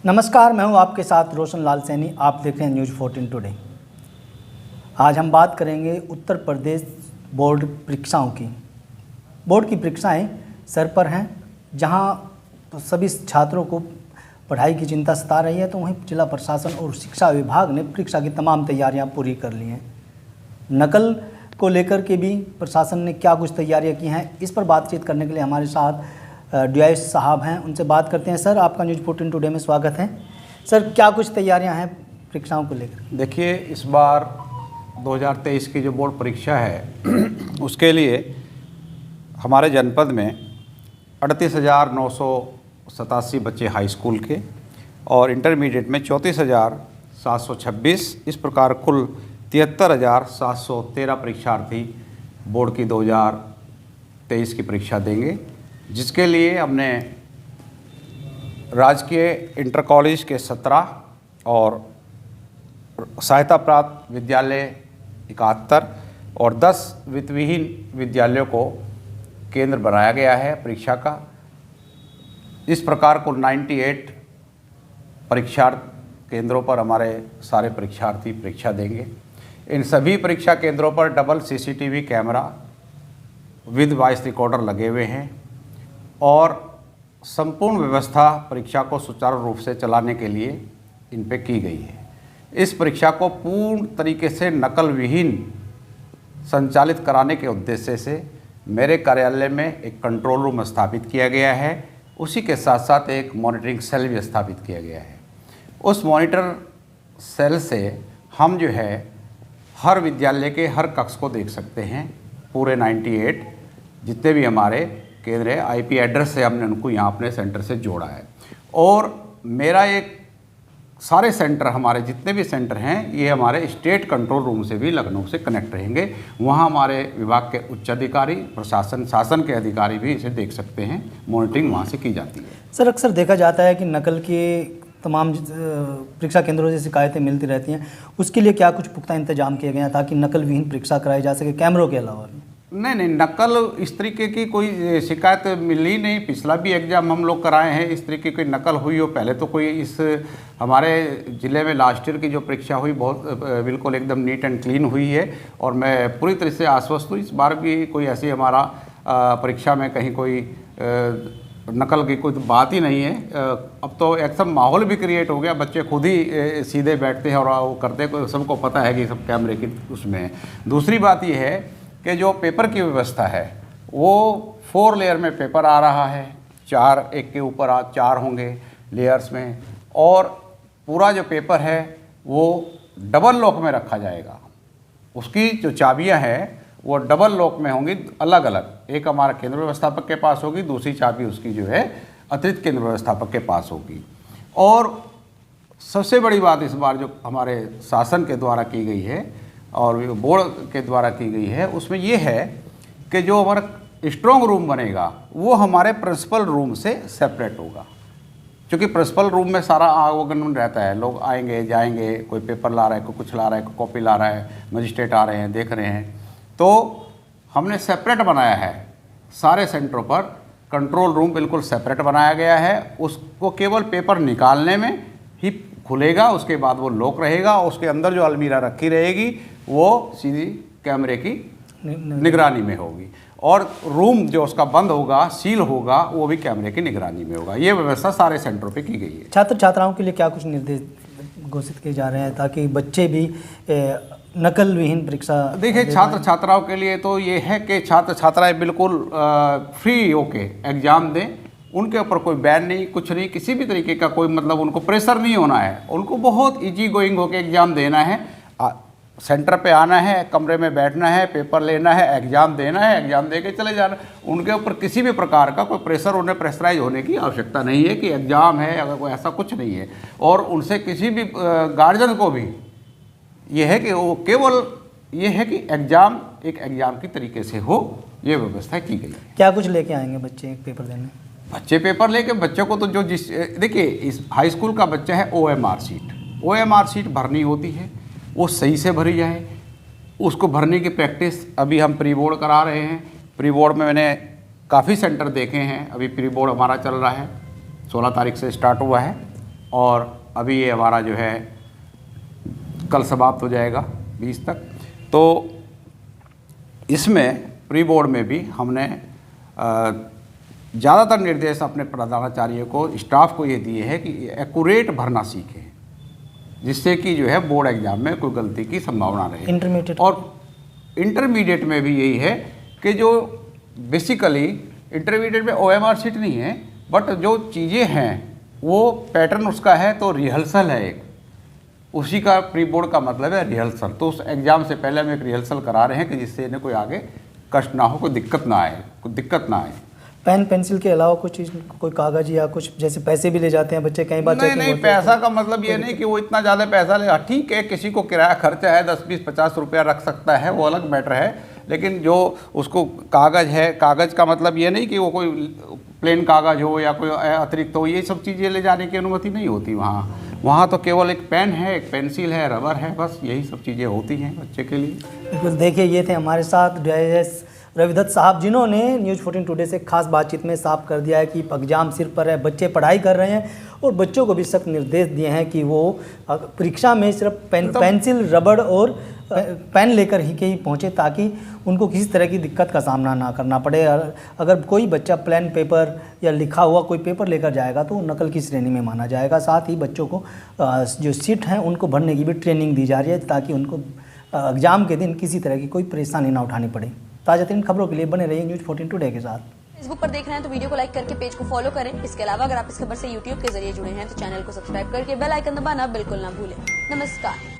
नमस्कार, मैं हूं आपके साथ रोशन लाल सैनी। आप देख रहे हैं न्यूज़ 14 टुडे। आज हम बात करेंगे उत्तर प्रदेश बोर्ड परीक्षाओं की। बोर्ड की परीक्षाएं सर पर हैं। जहां सभी छात्रों को पढ़ाई की चिंता सता रही है, तो वहीं जिला प्रशासन और शिक्षा विभाग ने परीक्षा की तमाम तैयारियां पूरी कर ली हैं। नकल को लेकर के भी प्रशासन ने क्या कुछ तैयारियां की हैं, इस पर बातचीत करने के लिए हमारे साथ डीआई साहब हैं। उनसे बात करते हैं। सर, आपका न्यूज़ 14 टुडे में स्वागत है। सर, क्या कुछ तैयारियां हैं परीक्षाओं को लेकर? देखिए, इस बार 2023 की जो बोर्ड परीक्षा है उसके लिए हमारे जनपद में 38,987 बच्चे हाई स्कूल के और इंटरमीडिएट में 34,726, इस प्रकार कुल 73,713 परीक्षार्थी बोर्ड की 2023 की परीक्षा देंगे, जिसके लिए हमने राजकीय इंटर कॉलेज के 17 और सहायता प्राप्त विद्यालय 71 और 10 वित्तविहीन विद्यालयों को केंद्र बनाया गया है परीक्षा का। इस प्रकार कुल 98 परीक्षा केंद्रों पर हमारे सारे परीक्षार्थी परीक्षा देंगे। इन सभी परीक्षा केंद्रों पर double CCTV camera with voice recorder लगे हुए हैं और संपूर्ण व्यवस्था परीक्षा को सुचारू रूप से चलाने के लिए इन पे की गई है। इस परीक्षा को पूर्ण तरीके से नकल विहीन संचालित कराने के उद्देश्य से मेरे कार्यालय में एक कंट्रोल रूम स्थापित किया गया है। उसी के साथ साथ एक मॉनिटरिंग सेल भी स्थापित किया गया है। उस मॉनिटर सेल से हम जो है हर विद्यालय के हर कक्ष को देख सकते हैं। पूरे 98 जितने भी हमारे केंद्र है, IP एड्रेस से हमने उनको यहाँ अपने सेंटर से जोड़ा है। और मेरा एक सारे सेंटर, हमारे जितने भी सेंटर हैं, ये हमारे स्टेट कंट्रोल रूम से भी लखनऊ से कनेक्ट रहेंगे। वहाँ हमारे विभाग के उच्च अधिकारी, प्रशासन, शासन के अधिकारी भी इसे देख सकते हैं। मॉनिटरिंग वहाँ से की जाती है। सर, अक्सर देखा जाता है कि नकल के तमाम परीक्षा केंद्रों से शिकायतें मिलती रहती हैं। उसके लिए क्या कुछ पुख्ता इंतजाम किए गए हैं ताकि नकल विहीन परीक्षा कराई जा सके, कैमरों के अलावा? नहीं, नकल इस तरीके की कोई शिकायत मिली नहीं। पिछला भी एग्ज़ाम हम लोग कराए हैं, इस तरीके की नकल हुई हो पहले तो कोई इस हमारे ज़िले में लास्ट ईयर की जो परीक्षा हुई बहुत बिल्कुल एकदम नीट एंड क्लीन हुई है और मैं पूरी तरह से आश्वस्त हूँ। इस बार भी कोई ऐसी हमारा परीक्षा में कहीं कोई नकल की कोई बात ही नहीं है। अब तो एकदम माहौल भी क्रिएट हो गया, बच्चे खुद ही सीधे बैठते हैं और वो करते हैं, सबको पता है कि सब कैमरे की उसमें है। दूसरी बात ये है कि जो पेपर की व्यवस्था है वो 4 लेयर में पेपर आ रहा है। 4 एक के ऊपर 4 होंगे लेयर्स में, और पूरा जो पेपर है वो डबल लॉक में रखा जाएगा। उसकी जो चाबियां हैं वो डबल लॉक में होंगी, अलग अलग। एक हमारा केंद्र व्यवस्थापक के पास होगी, दूसरी चाबी उसकी जो है अतिरिक्त केंद्र व्यवस्थापक के पास होगी। और सबसे बड़ी बात इस बार जो हमारे शासन के द्वारा की गई है और बोर्ड के द्वारा की गई है, उसमें ये है कि जो हमारा स्ट्रॉन्ग रूम बनेगा वो हमारे प्रिंसिपल रूम से सेपरेट होगा। क्योंकि प्रिंसिपल रूम में सारा आवागमन रहता है, लोग आएंगे जाएंगे, कोई पेपर ला रहा है, कोई कुछ ला रहा है, कोई कॉपी ला रहा है, मजिस्ट्रेट आ रहे हैं, देख रहे हैं। तो हमने सेपरेट बनाया है सारे सेंटरों पर। कंट्रोल रूम बिल्कुल सेपरेट बनाया गया है। उसको केवल पेपर निकालने में ही खुलेगा, उसके बाद वो लॉक रहेगा और उसके अंदर जो अलमीरा रखी रहेगी वो सीधी कैमरे की निगरानी में होगी। और रूम जो उसका बंद होगा, सील होगा, वो भी कैमरे की निगरानी में होगा। ये व्यवस्था सारे सेंटरों पे की गई है। छात्र छात्राओं के लिए क्या कुछ निर्देश घोषित किए जा रहे हैं ताकि बच्चे भी नकल विहीन परीक्षा? देखिए, छात्र छात्राओं के लिए तो ये है कि छात्र छात्राएं बिल्कुल फ्री होके एग्ज़ाम दें। उनके ऊपर कोई बैन नहीं, कुछ नहीं, किसी भी तरीके का कोई मतलब उनको प्रेशर नहीं होना है। उनको बहुत इजी गोइंग होके एग्ज़ाम देना है। सेंटर पे आना है, कमरे में बैठना है, पेपर लेना है, एग्ज़ाम देना है, एग्ज़ाम दे के चले जाना। उनके ऊपर किसी भी प्रकार का कोई प्रेशर, उन्हें प्रेशराइज होने की आवश्यकता नहीं है कि एग्ज़ाम है, अगर कोई ऐसा कुछ नहीं है। और उनसे किसी भी गार्जियन को भी ये है कि वो केवल ये है कि एग्ज़ाम एक एग्ज़ाम की तरीके से हो, ये व्यवस्था की गई है। क्या कुछ लेके आएंगे बच्चे पेपर देने? बच्चे पेपर लेके, बच्चों को तो जो जिस देखिए, इस हाई स्कूल का बच्चा है OMR सीट भरनी होती है, वो सही से भरी जाए। उसको भरने की प्रैक्टिस अभी हम प्री बोर्ड करा रहे हैं। प्री बोर्ड में मैंने काफ़ी सेंटर देखे हैं। अभी प्री बोर्ड हमारा चल रहा है, 16 तारीख से स्टार्ट हुआ है और अभी ये हमारा जो है कल समाप्त हो जाएगा 20 तक। तो इसमें प्री बोर्ड में भी हमने ज़्यादातर निर्देश अपने प्रधानाचार्य को, स्टाफ को ये दिए हैं कि एक्यूरेट भरना सीखें, जिससे कि जो है बोर्ड एग्जाम में कोई गलती की संभावना रहे। इंटरमीडिएट और इंटरमीडिएट में भी यही है कि जो बेसिकली इंटरमीडिएट में OMR शीट नहीं है, बट जो चीज़ें हैं वो पैटर्न उसका है, तो रिहर्सल है एक, उसी का प्री बोर्ड का मतलब है रिहर्सल। तो उस एग्ज़ाम से पहले हम एक रिहर्सल करा रहे हैं कि जिससे इन्हें कोई आगे कष्ट ना हो, कोई दिक्कत ना आए। पेन पेंसिल के अलावा कुछ चीज़, कोई कागज या कुछ, जैसे पैसे भी ले जाते हैं बच्चे कई बार? नहीं, पैसा का मतलब ये नहीं कि वो इतना ज़्यादा पैसा ले। ठीक है, किसी को किराया खर्चा है 10, 20, 50 रुपया रख सकता है, वो अलग मैटर है। लेकिन जो उसको कागज़ है, कागज़ का मतलब ये नहीं कि वो कोई प्लेन कागज़ हो या कोई अतिरिक्त हो, ये सब चीज़ें ले जाने की अनुमति नहीं होती वहाँ तो केवल एक पेन है, एक पेंसिल है, रबर है, बस यही सब चीज़ें होती हैं बच्चे के लिए। बिल्कुल, देखिए ये थे हमारे साथ DIS रविदत्त साहब, जिन्होंने न्यूज़ 14 टुडे से खास बातचीत में साफ कर दिया है कि एग्जाम सिर पर है, बच्चे पढ़ाई कर रहे हैं और बच्चों को भी सख्त निर्देश दिए हैं कि वो परीक्षा में सिर्फ पेंसिल, रबड़ और पेन लेकर ही पहुँचे, ताकि उनको किसी तरह की दिक्कत का सामना ना करना पड़े। अगर कोई बच्चा प्लेन पेपर या लिखा हुआ कोई पेपर लेकर जाएगा तो नकल की श्रेणी में माना जाएगा। साथ ही बच्चों को जो सीट हैं उनको भरने की भी ट्रेनिंग दी जा रही है, ताकि उनको एग्ज़ाम के दिन किसी तरह की कोई परेशानी ना उठानी पड़े। ताज़ा तरीन खबरों के लिए बने रहिए न्यूज़ 14 टुडे के साथ। फेसबुक पर देख रहे हैं तो वीडियो को लाइक करके पेज को फॉलो करें। इसके अलावा अगर आप इस खबर से यूट्यूब के जरिए जुड़े हैं तो चैनल को सब्सक्राइब करके बेल आइकन दबाना बिल्कुल ना भूलें। नमस्कार।